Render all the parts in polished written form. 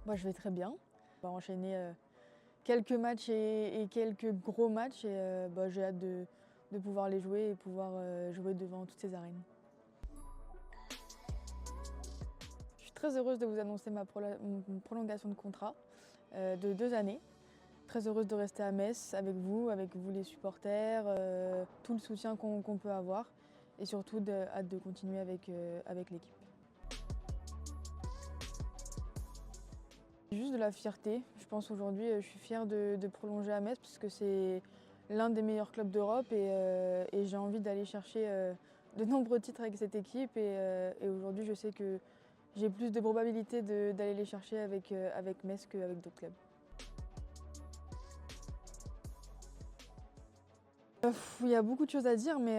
Moi, je vais très bien. On va enchaîner quelques matchs et quelques gros matchs et j'ai hâte de pouvoir les jouer et pouvoir jouer devant toutes ces arènes. Je suis très heureuse de vous annoncer une prolongation de contrat de 2 années. Très heureuse de rester à Metz avec vous les supporters, tout le soutien qu'on peut avoir et surtout hâte de continuer avec l'équipe. Juste de la fierté. Je pense aujourd'hui, je suis fière de prolonger à Metz parce que c'est l'un des meilleurs clubs d'Europe et j'ai envie d'aller chercher de nombreux titres avec cette équipe et aujourd'hui je sais que j'ai plus de probabilités d'aller les chercher avec Metz qu'avec d'autres clubs. Il y a beaucoup de choses à dire, mais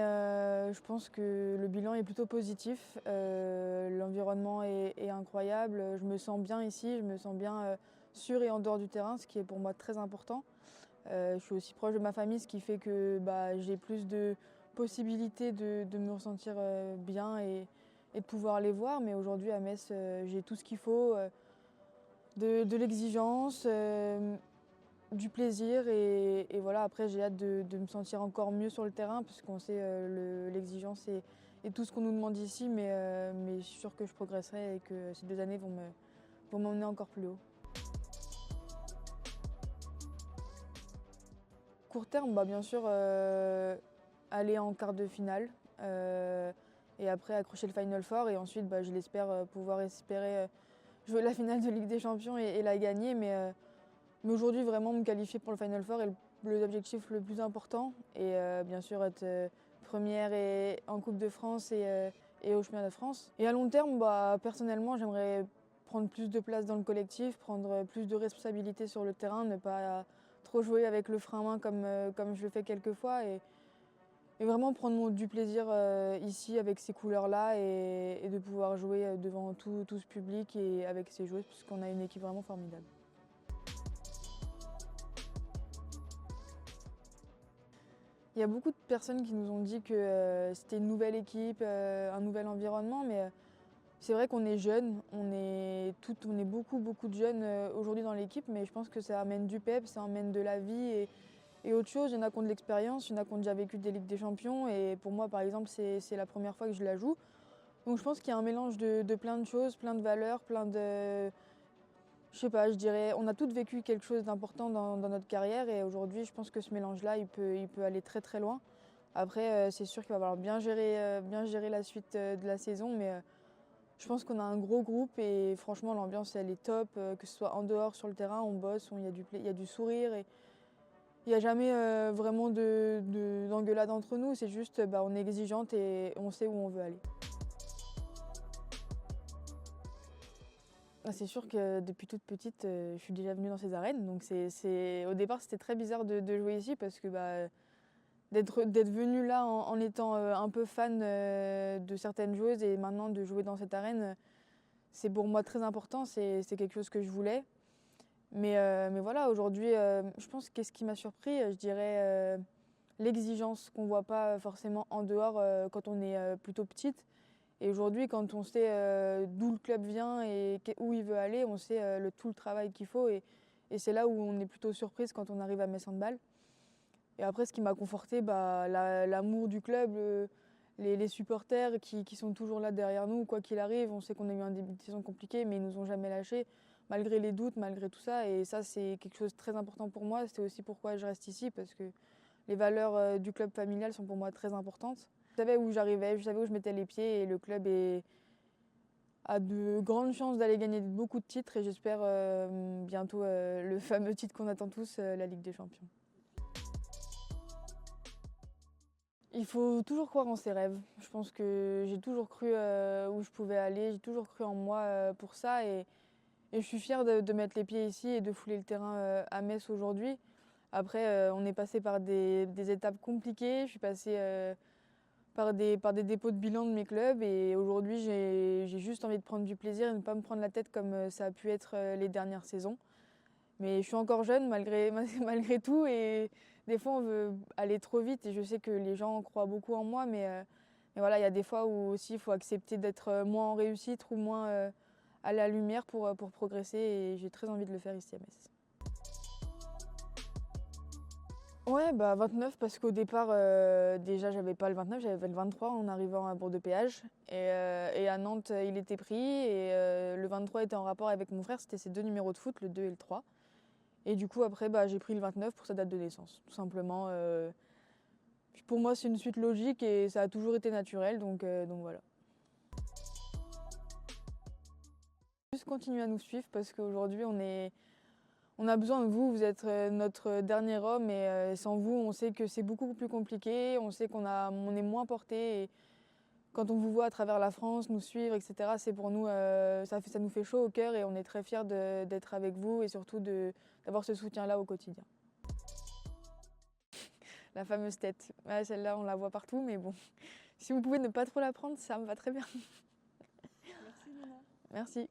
je pense que le bilan est plutôt positif. L'environnement est incroyable. Je me sens bien ici, je me sens bien sur et en dehors du terrain, ce qui est pour moi très important. Je suis aussi proche de ma famille, ce qui fait que j'ai plus de possibilités de me ressentir bien et de pouvoir les voir. Mais aujourd'hui à Metz, j'ai tout ce qu'il faut, de l'exigence. Du plaisir et voilà, après j'ai hâte de me sentir encore mieux sur le terrain parce qu'on sait l'exigence et tout ce qu'on nous demande ici, mais je suis sûre que je progresserai et que ces 2 années vont m'emmener encore plus haut. Court terme, bien sûr, aller en quart de finale et après accrocher le Final Four et ensuite je l'espère pouvoir espérer jouer la finale de Ligue des Champions et la gagner, mais aujourd'hui, vraiment me qualifier pour le Final Four est l'objectif le plus important. Et bien sûr, être première en Coupe de France et au Championnat de France. Et à long terme, personnellement, j'aimerais prendre plus de place dans le collectif, prendre plus de responsabilités sur le terrain, ne pas trop jouer avec le frein à main comme je le fais quelquefois. Et vraiment prendre du plaisir ici avec ces couleurs-là et de pouvoir jouer devant tout ce public et avec ces joueuses, puisqu'on a une équipe vraiment formidable. Il y a beaucoup de personnes qui nous ont dit que c'était une nouvelle équipe, un nouvel environnement, mais c'est vrai qu'on est jeunes, on est beaucoup de jeunes aujourd'hui dans l'équipe, mais je pense que ça amène du pep, ça amène de la vie et autre chose. Il y en a qui ont de l'expérience, il y en a qui ont déjà vécu des Ligues des Champions, et pour moi par exemple c'est la première fois que je la joue. Donc je pense qu'il y a un mélange de plein de choses, plein de valeurs, plein de... Je sais pas, je dirais, on a toutes vécu quelque chose d'important dans notre carrière et aujourd'hui, je pense que ce mélange-là, il peut aller très très loin. Après, c'est sûr qu'il va falloir bien gérer la suite de la saison, mais je pense qu'on a un gros groupe et franchement, l'ambiance, elle est top, que ce soit en dehors, sur le terrain, on bosse, il y a du sourire et il n'y a jamais vraiment d'engueulade entre nous. C'est juste, on est exigeante et on sait où on veut aller. C'est sûr que depuis toute petite, je suis déjà venue dans ces arènes. Donc au départ, c'était très bizarre de jouer ici parce que d'être venue là en étant un peu fan de certaines joueuses et maintenant de jouer dans cette arène, c'est pour moi très important. C'est quelque chose que je voulais. Mais voilà, aujourd'hui, je pense que ce qui m'a surpris, je dirais l'exigence qu'on ne voit pas forcément en dehors quand on est plutôt petite. Et aujourd'hui, quand on sait d'où le club vient et où il veut aller, on sait tout le travail qu'il faut. Et c'est là où on est plutôt surprise quand on arrive à Metz Handball. Et après, ce qui m'a conforté, l'amour du club, les supporters qui sont toujours là derrière nous, quoi qu'il arrive. On sait qu'on a eu un début de saison compliqué, mais ils nous ont jamais lâchés, malgré les doutes, malgré tout ça. Et ça, c'est quelque chose de très important pour moi. C'est aussi pourquoi je reste ici, parce que les valeurs du club familial sont pour moi très importantes. Je savais où j'arrivais, je savais où je mettais les pieds et le club a de grandes chances d'aller gagner beaucoup de titres et j'espère bientôt le fameux titre qu'on attend tous, la Ligue des Champions. Il faut toujours croire en ses rêves. Je pense que j'ai toujours cru où je pouvais aller, j'ai toujours cru en moi pour ça et je suis fière de mettre les pieds ici et de fouler le terrain à Metz aujourd'hui. Après, on est passé par des étapes compliquées, je suis passée par des dépôts de bilan de mes clubs et aujourd'hui j'ai juste envie de prendre du plaisir et de ne pas me prendre la tête comme ça a pu être les dernières saisons. Mais je suis encore jeune malgré tout et des fois on veut aller trop vite et je sais que les gens croient beaucoup en moi mais voilà, il y a des fois où aussi il faut accepter d'être moins en réussite ou moins à la lumière pour progresser et j'ai très envie de le faire ici à Metz. Ouais, bah 29 parce qu'au départ, déjà j'avais pas le 29, j'avais le 23 en arrivant à Bourg-de-Péage et à Nantes, il était pris et le 23 était en rapport avec mon frère, c'était ses 2 numéros de foot, le 2 et le 3 et du coup après, bah, j'ai pris le 29 pour sa date de naissance, tout simplement, pour moi c'est une suite logique et ça a toujours été naturel donc voilà. Juste continuer à nous suivre parce qu'aujourd'hui on a besoin de vous, vous êtes notre dernier homme et sans vous, on sait que c'est beaucoup plus compliqué, on sait on est moins porté. Et quand on vous voit à travers la France, nous suivre, etc., c'est pour nous, ça nous fait chaud au cœur et on est très fiers d'être avec vous et surtout d'avoir ce soutien-là au quotidien. La fameuse tête, ouais, celle-là, on la voit partout, mais bon, si vous pouvez ne pas trop la prendre, ça me va très bien. Merci Luna. Merci.